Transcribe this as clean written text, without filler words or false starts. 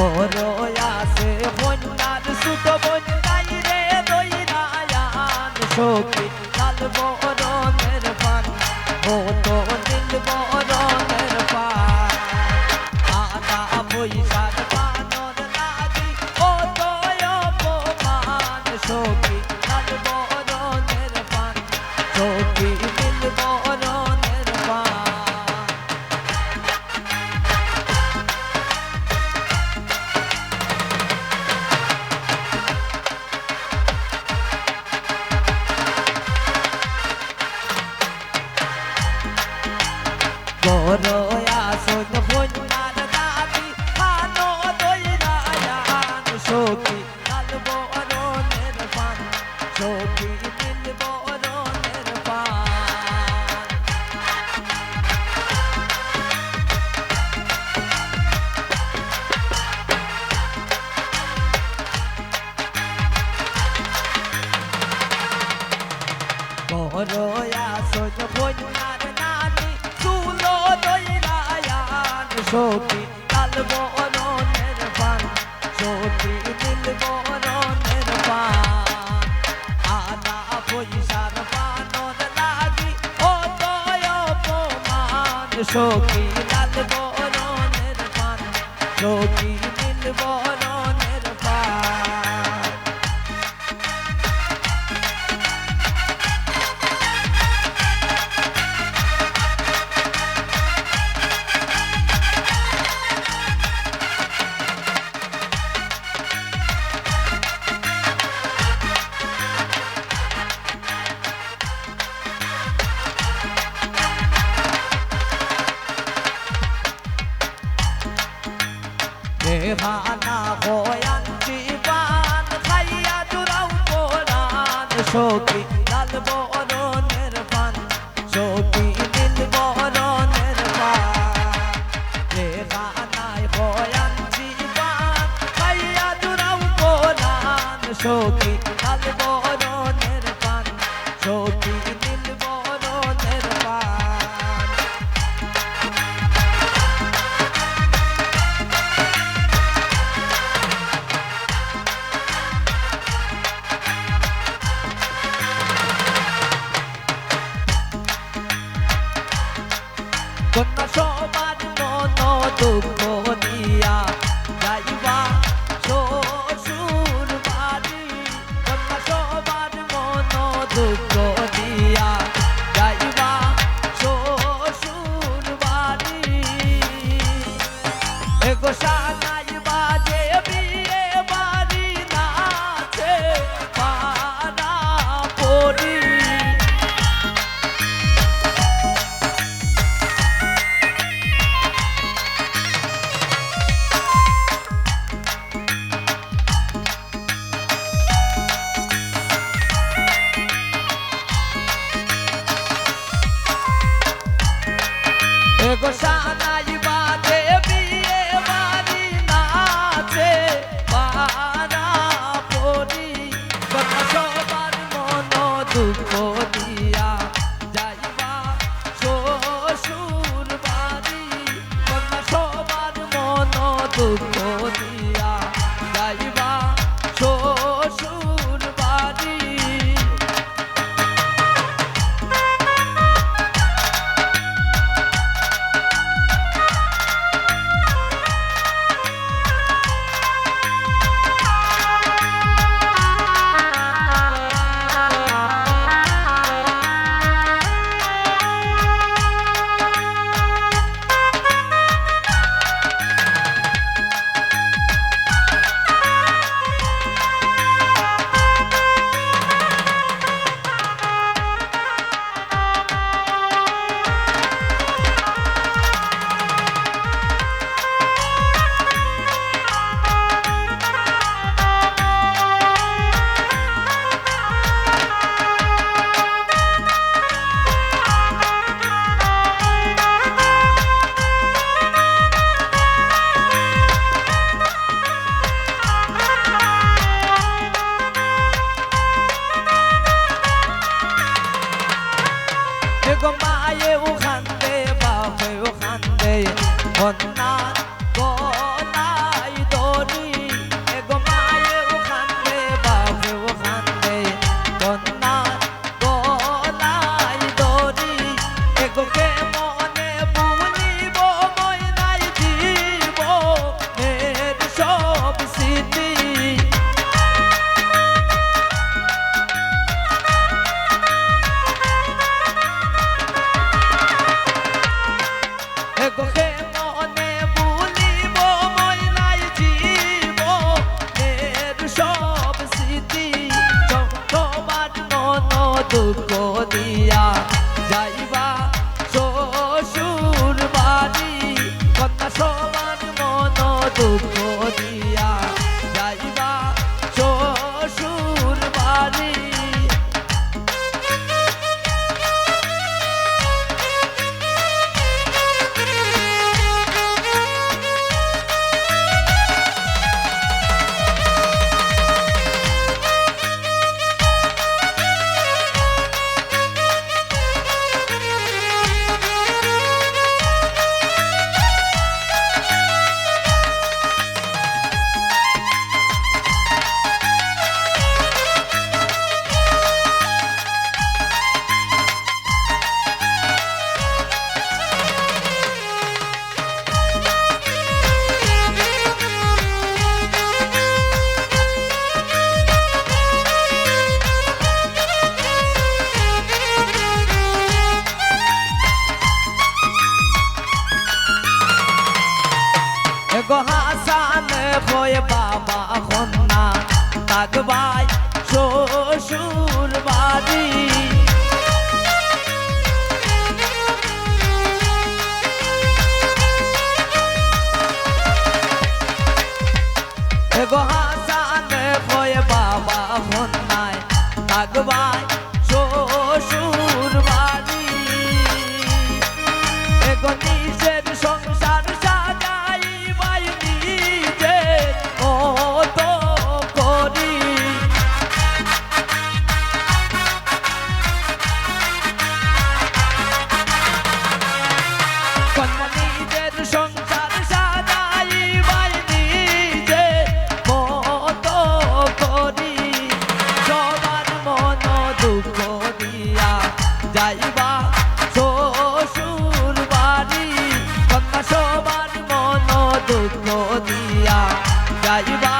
বড় আছে বন্যার ছোট বন্যাই রে দইরায়ান সখী লাল বরণের পান ও তো নীল বরণের পান আনা পয়সার পানর লাগি ও তো অপমান সখী লাল বরণের পান সখী নীল বরণের পান বড় আসন বন্যার দাবি খানো দইরায়ান সখী লাল বরণের পান সখী নীল বরণের পান বড় আসন বন্যার নানি চুলো দইরায়ান সখী লাল বরণের পান সখী নীল বরণের পান আনা পয়সার পানর লাগি ও তো অপমান সখী লাল বরণের পান সখী নীল বরণের পান রেহানা বয়ান জীবান খাইয়া জুড়াও কোরআন সখী লাল বরণের পান সখী নীল বরণের পান রেহানায় বয়ান জীবান খাইয়া জুড়াও কোরআন সখী লাল বরণের পান সখী নীল বরণের পান কন্যা সবার মন দুঃখ দিয়া যাইবা শ্বশুর বাড়ি কন্যা সবার মন দুঃখ দিয়া যাইবা শ্বশুর বাড়ি এগো সানাই বাজে বিয়ে বাড়ি নাচে পাড়া পড়ি গোসানাই বাজে বিয়ে বাড়ি নাচে পাড়া পড়ি কথা সবার মন দুঃখ দিয়া যাইবা শ্বশুর বাড়ি কথা সবার মন দুঃখ দিয়া যাইবা শ্বশুর বাড়ি কন্যা গলায় দুঃখ দিয়া যাইবা শ্বশুর বাড়ি। গো হাসান ভয় বাবা কন্যা থাকবাই শ্বশুর বাড়ি। গো হাসান ভয় বাবা কন্যায় থাকবাই শ্বশুর বাড়ি। গো নিজের সংসার সাজাইবাই নিজে মতো করি। নিজের সংসার সাজাইবাই নিজে মতো করি। সবার মন দুঃখ দিয়া যাইবা শ্বশুর বাড়ি। কন্যা সবার মন দুঃখ দিয়া যাইবা